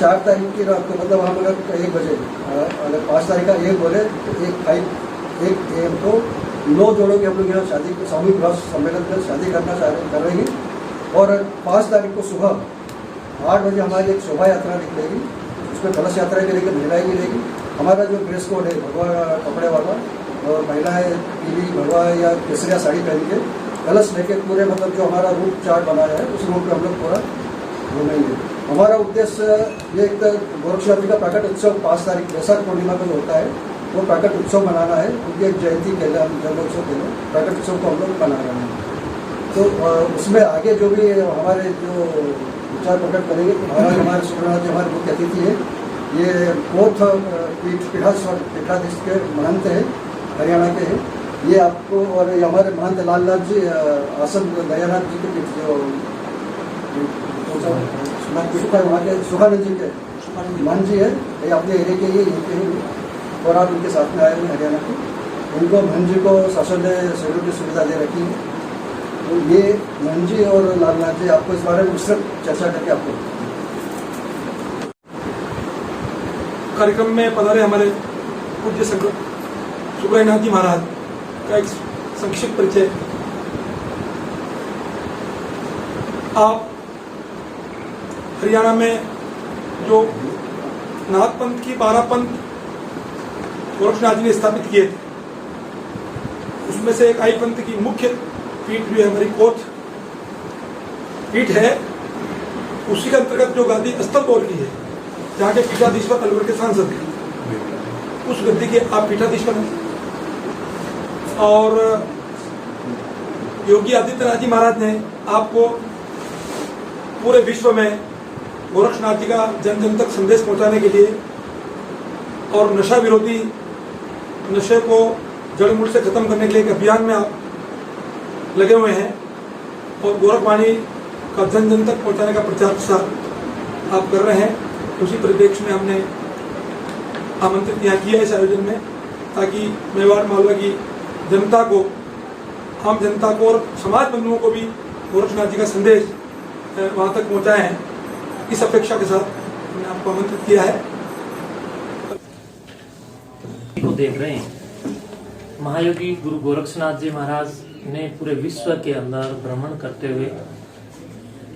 4 तारीख की रात को, मतलब हम अगर 1 बजे, अगर 5 तारीख का 1 बोले तो 1 AM को 9 जोड़ों की हम लोग यहाँ शादी, सामूहिक विवाह सम्मेलन में शादी कर रहे हैं। और 5 तारीख को सुबह 8 बजे हमारी एक शोभा यात्रा निकलेगी, उसमें कलश यात्रा करेगी, महिलाएं मिलेगी। हमारा जो ड्रेस कोड है भगवा कपड़े वाला, और महिलाएं पीली भगवा या केसरिया साड़ी पहन के कलश लेके पूरे, मतलब जो हमारा रूट चार्ट बनाया है उस रूट पे हम लोग पूरा घूमेंगे। हमारा उद्देश्य ये एक गोरक्षनाथ जी का प्रकट उत्सव 5 तारीख वैशाख पूर्णिमा को होता है, वो प्रकट उत्सव मनाना है। उनकी एक जयंती के लिए, हम जन्मोत्सव के लिए प्रकट उत्सव को हम लोग मना रहे हैं। तो उसमें आगे जो भी हमारे जो विचार प्रकट करेंगे, हमारे सुब्रनाथ जी हमारे मुख्य अतिथि है। ये कोथ पीठाधीश के महंत हैं, हरियाणा के हैं ये आपको। और ये हमारे महंत लालनाथ जी, आसम दयानाथ जी के पीठ जो पीठ पर वहाँ के सुखानंद जी के महंत जी है, ये अपने एरिया के ही हैं और आप उनके साथ में आए हुए हरियाणा के। उनको महंत जी को शासन ने शेड्यूल की सुविधा दे रखी है। तो ये महंत जी और लालनाथ जी आपको इस बारे में विस्तृत चर्चा करके आपको कार्यक्रम में पधारे हमारे पूज्य संत सुब्रनाथ जी महाराज का एक संक्षिप्त परिचय। आप हरियाणा में जो नाथ पंथ की 12 पंथ गोरक्षनाथ जी ने स्थापित किए थे, उसमें से एक आई पंथ की मुख्य पीठ जो है हमारी कोथ पीठ है, उसी के अंतर्गत जो गादी स्थल तौर की है, जहाँ के पीठाधीश्वर अलवर के सांसद हैं, उस गद्दी के आप पीठाधीश्वर हैं। और योगी आदित्यनाथ जी महाराज ने आपको पूरे विश्व में गोरक्षनाथ जी का जन जन तक संदेश पहुंचाने के लिए और नशा विरोधी, नशे को जड़ मूल से खत्म करने के लिए एक अभियान में आप लगे हुए हैं और गोरखवाणी का जन जन तक पहुंचाने का प्रचार प्रसार आप कर रहे हैं। उसी परिप्रेक्ष्य में हमने आमंत्रित यहाँ किया इस आयोजन में, ताकि मेवाड़ मालवा की जनता को, आम जनता को और समाज बंधुओं को भी गोरक्षनाथ जी का संदेश वहाँ तक पहुँचाए हैं। इस अपेक्षा के साथ हमने आपको आमंत्रित किया है। को देख रहे हैं, महायोगी गुरु गोरक्षनाथ जी महाराज ने पूरे विश्व के अंदर भ्रमण करते हुए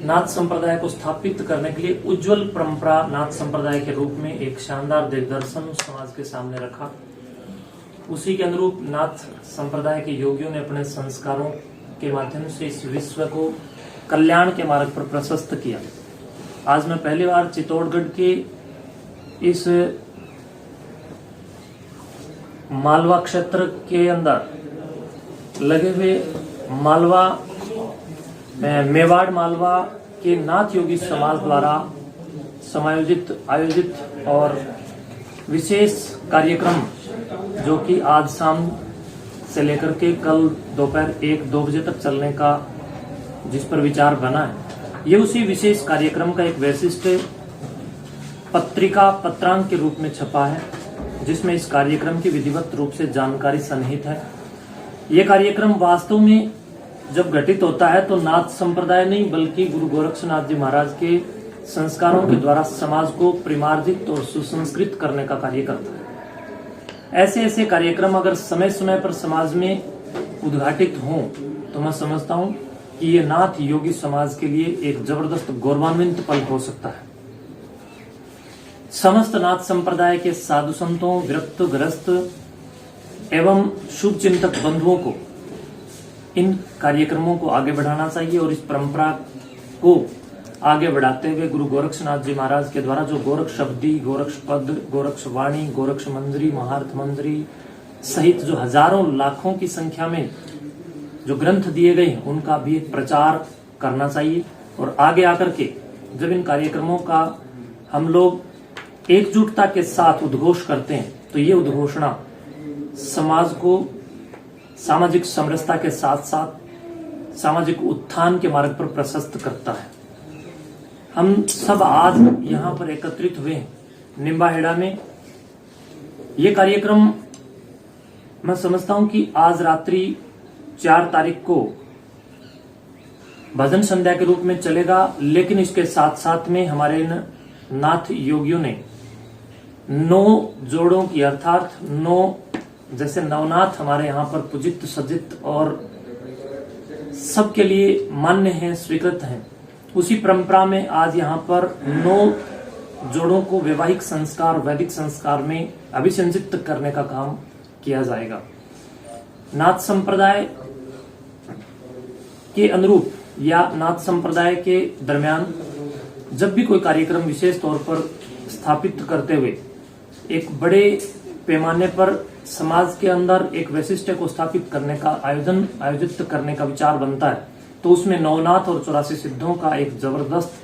नाथ संप्रदाय को स्थापित करने के लिए उज्जवल परंपरा नाथ संप्रदाय के रूप में एक शानदार दिग्दर्शन समाज के सामने रखा। उसी के अनुरूप नाथ संप्रदाय के योगियों ने अपने संस्कारों के माध्यम से इस विश्व को कल्याण के मार्ग पर प्रशस्त किया। आज मैं पहली बार चित्तौड़गढ़ के इस मालवा क्षेत्र के अंदर लगे हुए मालवा मेवाड़ मालवा के नाथ योगी समाज द्वारा आयोजित और विशेष कार्यक्रम, जो कि आज शाम से लेकर के कल दोपहर 1-2 बजे तक चलने का जिस पर विचार बना है, ये उसी विशेष कार्यक्रम का एक वैशिष्ट पत्रांक के रूप में छपा है, जिसमें इस कार्यक्रम की विधिवत रूप से जानकारी सन्निहित है। ये कार्यक्रम वास्तव में जब घटित होता है तो नाथ संप्रदाय नहीं बल्कि गुरु गोरक्षनाथ जी महाराज के संस्कारों के द्वारा समाज को परिमार्जित और सुसंस्कृत करने का कार्य करता है। ऐसे कार्यक्रम अगर समय समय पर समाज में उद्घाटित हों तो मैं समझता हूं कि ये नाथ योगी समाज के लिए एक जबरदस्त गौरवान्वित पल हो सकता है। समस्त नाथ संप्रदाय के साधु संतों, विरक्त ग्रस्त एवं शुभ चिंतक बंधुओं को इन कार्यक्रमों को आगे बढ़ाना चाहिए और इस परंपरा को आगे बढ़ाते हुए गुरु गोरक्षनाथ जी महाराज के द्वारा जो गोरक्ष शब्दी, गोरक्ष पद, गोरक्ष वाणी, गोरक्ष मंजरी, महार्थ मंजरी सहित जो हजारों लाखों की संख्या में जो ग्रंथ दिए गए उनका भी प्रचार करना चाहिए। और आगे आकर के जब इन कार्यक्रमों का हम लोग एकजुटता के साथ उद्घोष करते हैं तो ये उद्घोषणा समाज को सामाजिक समरसता के साथ साथ सामाजिक उत्थान के मार्ग पर प्रशस्त करता है। हम सब आज यहाँ पर एकत्रित हुए हैं निम्बाहेड़ा में। ये कार्यक्रम मैं समझता हूं कि आज रात्रि 4 तारीख को भजन संध्या के रूप में चलेगा, लेकिन इसके साथ साथ में हमारे नाथ योगियों ने 9 जोड़ों की अर्थात 9 जैसे नवनाथ हमारे यहाँ पर पूजित सज्जित और सबके लिए मान्य हैं, स्वीकृत हैं, उसी परंपरा में आज यहाँ पर 9 जोड़ों को वैवाहिक संस्कार वैदिक संस्कार में अभिसंचित करने का काम किया जाएगा। नाथ संप्रदाय के अनुरूप या नाथ संप्रदाय के दरमियान जब भी कोई कार्यक्रम विशेष तौर पर स्थापित करते हुए एक बड़े पैमाने पर समाज के अंदर एक वैशिष्ट्य को स्थापित करने का आयोजित करने का विचार बनता है, तो उसमें नवनाथ और 84 सिद्धों का एक जबरदस्त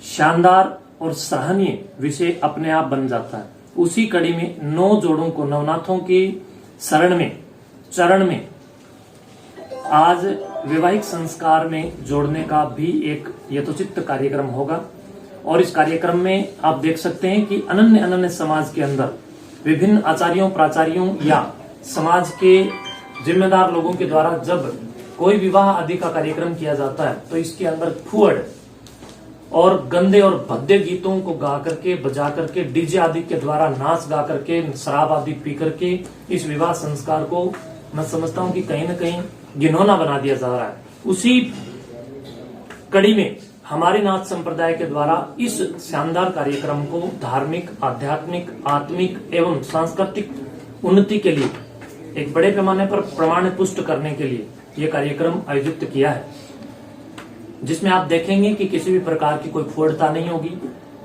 शानदार और सराहनीय विषय अपने आप बन जाता है। उसी कड़ी में 9 जोड़ों को नवनाथों की चरण में आज वैवाहिक संस्कार में जोड़ने का भी एक यथोचित कार्यक्रम होगा। और इस कार्यक्रम में आप देख सकते हैं कि अनन्य समाज के अंदर विभिन्न आचार्यों प्राचार्यों या समाज के जिम्मेदार लोगों के द्वारा जब कोई विवाह आदि का कार्यक्रम किया जाता है तो इसके अंदर फुअड़ और गंदे और भद्दे गीतों को गा करके बजा करके डीजे आदि के द्वारा नाच गा करके शराब आदि पी करके इस विवाह संस्कार को मैं समझता हूं कि कहीं न कहीं घिनौना बना दिया जा रहा है। उसी कड़ी में हमारे नाथ संप्रदाय के द्वारा इस शानदार कार्यक्रम को धार्मिक आध्यात्मिक आत्मिक एवं सांस्कृतिक उन्नति के लिए एक बड़े पैमाने पर प्रमाण पुष्ट करने के लिए यह कार्यक्रम आयोजित किया है, जिसमें आप देखेंगे कि किसी भी प्रकार की कोई फोड़ता नहीं होगी,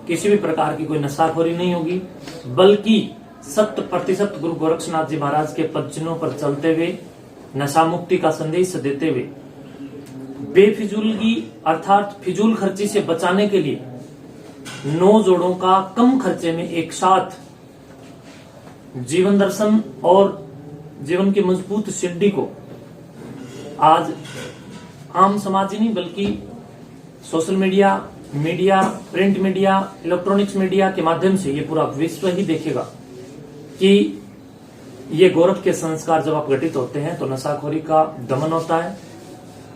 किसी भी प्रकार की कोई नशाखोरी नहीं होगी, बल्कि 100% गुरु गोरक्षनाथ जी महाराज के पदचिन्हों पर चलते हुए नशा मुक्ति का संदेश देते हुए बेफिजूलगी अर्थात फिजूल खर्ची से बचाने के लिए 9 जोड़ों का कम खर्चे में एक साथ जीवन दर्शन और जीवन की मजबूत सिद्धि को आज आम समाज ही नहीं बल्कि social media print media electronics media के माध्यम से ये पूरा विश्व ही देखेगा कि ये गोरख के संस्कार जब आप घटित होते हैं तो नशाखोरी का दमन होता है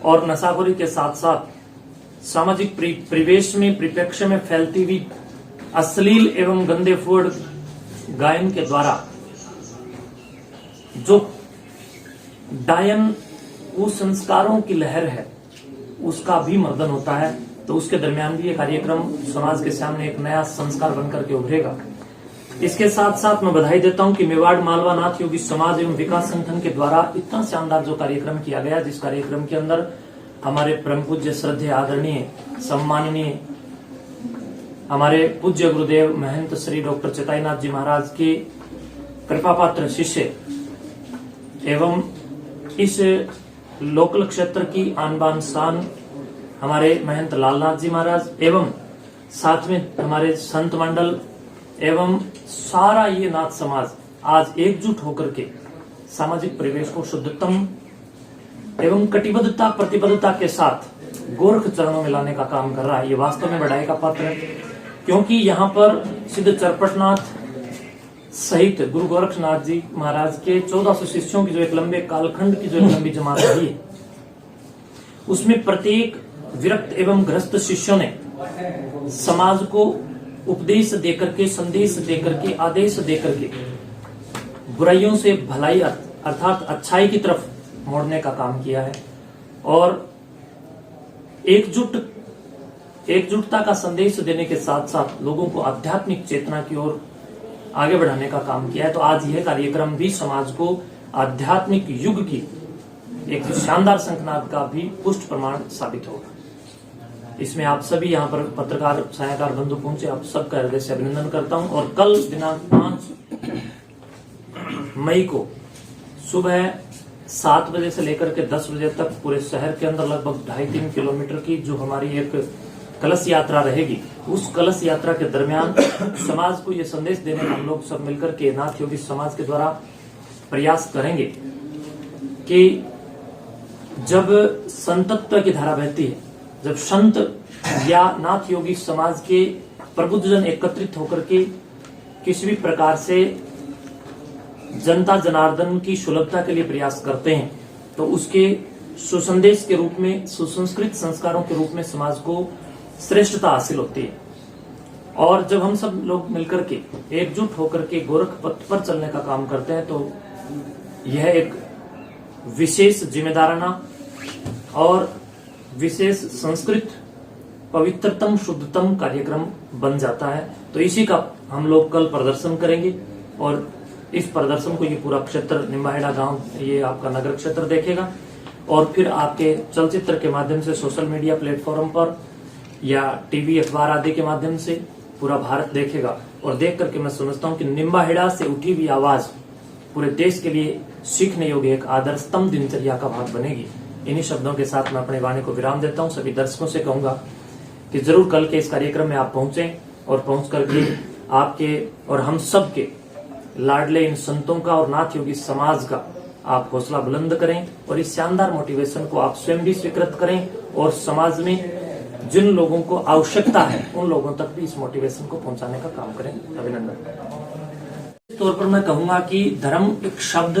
और नशाखोरी के साथ साथ सामाजिक परिवेश में परिप्रेक्ष्य में फैलती हुई अश्लील एवं गंदे फूड गायन के द्वारा जो डायन कुसंस्कारों की लहर है उसका भी मर्दन होता है। तो उसके दरमियान भी ये कार्यक्रम समाज के सामने एक नया संस्कार बनकर के उभरेगा। इसके साथ साथ मैं बधाई देता हूं कि मेवाड़ मालवा नाथ योगी समाज एवं विकास संगठन के द्वारा इतना शानदार जो कार्यक्रम किया गया, जिस कार्यक्रम के अंदर हमारे परम पूज्य श्रद्धेय आदरणीय सम्माननीय हमारे पूज्य गुरुदेव महंत श्री डॉक्टर चेताईनाथ जी महाराज के कृपा पात्र शिष्य एवं इस लोकल क्षेत्र की आन बान शान हमारे महंत लालनाथ जी महाराज एवं साथ में हमारे संत मंडल एवं सारा ये नाथ समाज आज एकजुट होकर के सामाजिक परिवेश को शुद्धतम एवं कटिबद्धता प्रतिबद्धता के साथ गोरख चरणों में लाने का काम कर रहा है। ये वास्तव में बधाई का पात्र है, क्योंकि यहाँ पर सिद्ध चरपटनाथ सहित गुरु गोरक्षनाथ जी महाराज के 1400 शिष्यों की जो एक लंबे कालखंड की जो एक लंबी जमात रही है, उसमें प्रत्येक विरक्त एवं ग्रस्त शिष्यों ने समाज को उपदेश देकर के संदेश देकर के आदेश देकर के बुराइयों से भलाई अर्थात अच्छाई की तरफ मोड़ने का काम किया है और एकजुटता का संदेश देने के साथ साथ लोगों को आध्यात्मिक चेतना की ओर आगे बढ़ाने का काम किया है। तो आज यह कार्यक्रम भी समाज को आध्यात्मिक युग की एक शानदार संकनाद का भी पुष्ट प्रमाण साबित होगा। इसमें आप सभी यहाँ पर पत्रकार छायाकार बंधु पहुंचे, आप सबका हृदय से अभिनंदन करता हूं। और कल दिनांक 5 मई को सुबह 7 बजे से लेकर के 10 बजे तक पूरे शहर के अंदर लगभग 2.5-3 किलोमीटर की जो हमारी एक कलश यात्रा रहेगी, उस कलश यात्रा के दरमियान समाज को ये संदेश देने का हम लोग सब मिलकर के नाथ योगी समाज के द्वारा प्रयास करेंगे कि जब संतत्व की धारा बहती है, जब संत या नाथ योगी समाज के प्रबुद्धजन एकत्रित होकर के किसी भी प्रकार से जनता जनार्दन की सुलभता के लिए प्रयास करते हैं, तो उसके सुसंदेश के रूप में सुसंस्कृत संस्कारों के रूप में समाज को श्रेष्ठता हासिल होती है। और जब हम सब लोग मिलकर के एकजुट होकर के गोरख पथ पर चलने का काम करते हैं तो यह एक विशेष जिम्मेदाराना और विशेष संस्कृत पवित्रतम शुद्धतम कार्यक्रम बन जाता है। तो इसी का हम लोग कल प्रदर्शन करेंगे और इस प्रदर्शन को ये पूरा क्षेत्र निम्बाहेड़ा गांव, ये आपका नगर क्षेत्र देखेगा और फिर आपके चलचित्र के माध्यम से सोशल मीडिया प्लेटफॉर्म पर या टीवी अखबार आदि के माध्यम से पूरा भारत देखेगा। और देख करके मैं समझता हूँ कि निम्बाहेड़ा से उठी हुई आवाज पूरे देश के लिए सीखने योग्य एक आदर्शतम दिनचर्या का भाग बनेगी। इन्हीं शब्दों के साथ मैं अपने वाणी को विराम देता हूँ। सभी दर्शकों से कहूंगा कि जरूर कल के इस कार्यक्रम में आप पहुंचे और पहुंच करके आपके और हम सब के लाडले इन संतों का और नाथ योगी समाज का आप हौसला बुलंद करें और इस शानदार मोटिवेशन को आप स्वयं भी स्वीकृत करें और समाज में जिन लोगों को आवश्यकता है उन लोगों तक भी इस मोटिवेशन को पहुंचाने का काम करें। अभिनंदन। तौर पर मैं कहूंगा कि धर्म एक शब्द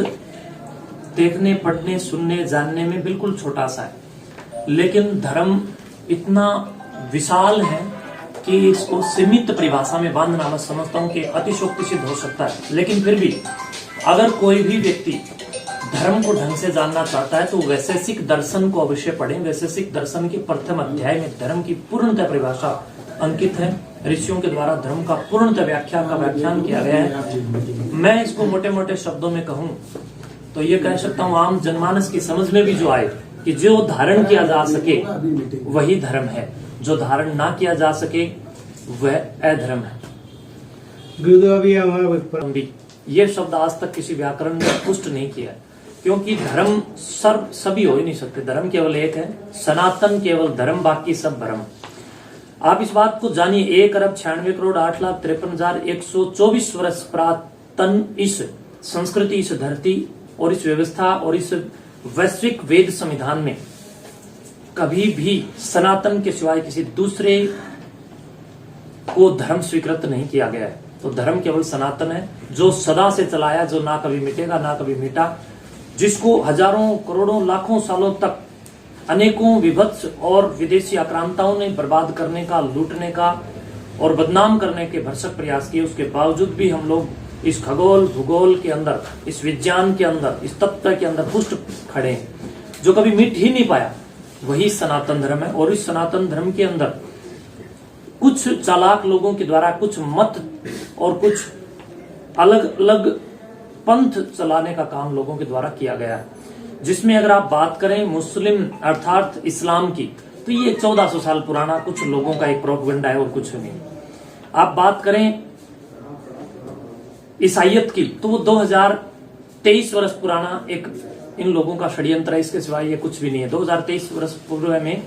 देखने, पढ़ने, सुनने, जानने में बिल्कुल छोटा सा है, लेकिन धर्म इतना विशाल है कि इसको सीमित परिभाषा में बांधना मैं समझता हूँ कि अतिशोक्ति सिद्ध हो सकता है। लेकिन फिर भी अगर कोई भी व्यक्ति धर्म को ढंग से जानना चाहता है तो वैशेषिक दर्शन को अवश्य पढ़ें। वैशेषिक दर्शन के प्रथम अध्याय में धर्म की पूर्णतः परिभाषा अंकित है। ऋषियों के द्वारा धर्म का पूर्णतः व्याख्यान किया गया है। मैं इसको मोटे मोटे शब्दों में कहूं तो ये कह सकता हूं आम जनमानस की समझ में भी जो आए कि जो धारण किया जा सके वही धर्म है, जो धारण ना किया जा सके वह अधर्म है। ये शब्द आज तक किसी व्याकरण ने पुष्ट नहीं किया, क्योंकि धर्म सभी हो ही नहीं सकते। धर्म केवल एक है, सनातन केवल धर्म, बाकी सब भ्रम। आप इस बात को जानिए, 1,96,08,53,124 वर्ष प्रातन इस संस्कृति, इस धरती और इस व्यवस्था और इस वैश्विक वेद संविधान में कभी भी सनातन के सिवाय किसी दूसरे को धर्म स्वीकृत नहीं किया गया है। तो धर्म केवल सनातन है, जो सदा से चलाया, जो ना कभी मिटेगा ना कभी मिटा, जिसको हजारों करोड़ों लाखों सालों तक अनेकों विभत्स और विदेशी आक्रांताओं ने बर्बाद करने का, लूटने का और बदनाम करने के भरसक प्रयास किए। उसके बावजूद भी हम लोग इस खगोल भूगोल के अंदर, इस विज्ञान के अंदर, इस तत्व के अंदर पुष्ट खड़े हैं। जो कभी मिट ही नहीं पाया वही सनातन धर्म है। और इस सनातन धर्म के अंदर कुछ चालाक लोगों के द्वारा कुछ मत और कुछ अलग अलग पंथ चलाने का काम लोगों के द्वारा किया गया है, जिसमें अगर आप बात करें मुस्लिम अर्थात इस्लाम की, तो ये 1400 साल पुराना कुछ लोगों का एक प्रोपगेंडा है और कुछ नहीं। आप बात करें ईसाइयत की, तो वो 2023 वर्ष पुराना एक इन लोगों का षड्यंत्र है, इसके सिवाय ये कुछ भी नहीं है। 2023 वर्ष पूर्व में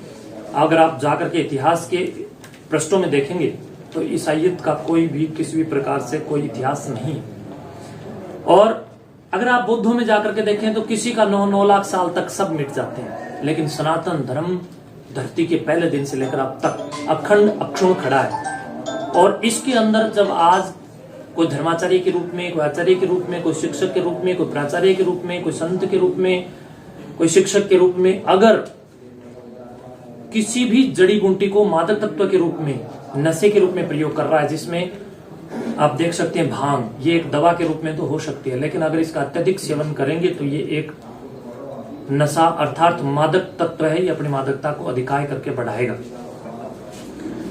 अगर आप जाकर के इतिहास के पृष्ठों में देखेंगे तो ईसाइयत का कोई भी किसी भी प्रकार से कोई इतिहास नहीं। और अगर आप बौद्धों में जाकर के देखें तो किसी का 9 लाख साल तक सब मिट जाते हैं, लेकिन सनातन धर्म धरती के पहले दिन से लेकर अब तक अखंड अक्षुण खड़ा है। और इसके अंदर जब आज कोई धर्माचार्य के रूप में, कोई आचार्य के रूप में, कोई शिक्षक के रूप में, कोई प्राचार्य के रूप में, कोई संत के रूप में, कोई शिक्षक के रूप में अगर किसी भी जड़ी बूटी को मादक तत्व के रूप में, नशे के रूप में प्रयोग कर रहा है, जिसमें आप देख सकते हैं भांग, ये एक दवा के रूप में तो हो सकती है, लेकिन अगर इसका अत्यधिक सेवन करेंगे तो ये एक नशा अर्थात मादक तत्व है। ये अपनी मादकता को अधिकाय करके बढ़ाएगा।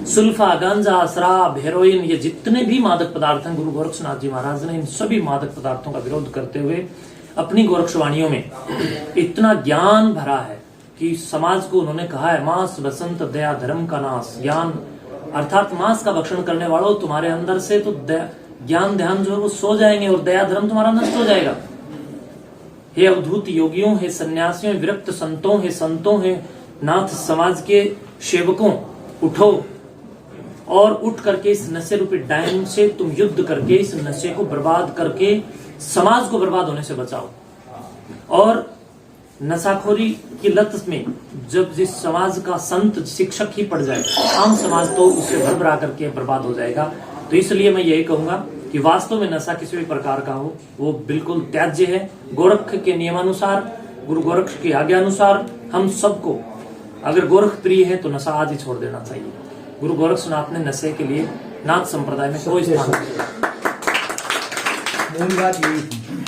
सुल्फा, गांजा, शराब, हेरोइन, ये जितने भी मादक पदार्थ हैं, गुरु गोरक्षनाथ जी महाराज ने इन सभी मादक पदार्थों का विरोध करते हुए अपनी गोरक्षवाणियों में इतना ज्ञान भरा है कि समाज को उन्होंने कहा है, मांस बसंत दया धर्म का नाश। ज्ञान अर्थात मांस का भक्षण करने वालों, तुम्हारे अंदर से तो ज्ञान ध्यान जो है वो सो जाएंगे और दया धर्म तुम्हारा नष्ट हो जाएगा। हे अवधूत योगियों, हे सन्यासियों, विरक्त संतों, हे संतों, हे नाथ समाज के सेवकों, उठो और उठ करके इस नशे रूपी डायन से तुम युद्ध करके इस नशे को बर्बाद करके समाज को बर्बाद होने से बचाओ। और नशाखोरी की लत में जब जिस समाज का संत शिक्षक ही पड़ जाए, आम समाज तो उससे भरभरा करके बर्बाद हो जाएगा। तो इसलिए मैं यही कहूंगा कि वास्तव में नशा किसी भी प्रकार का हो वो बिल्कुल त्याज्य है। गोरख के नियमानुसार, गुरु गोरख की आज्ञा अनुसार हम सबको अगर गोरख प्रिय है तो नशा आज ही छोड़ देना चाहिए। गुरु गोरक्षनाथ ने नशे के लिए नाथ संप्रदाय में कोई स्थान नहीं दिया। मूल बात यही थी।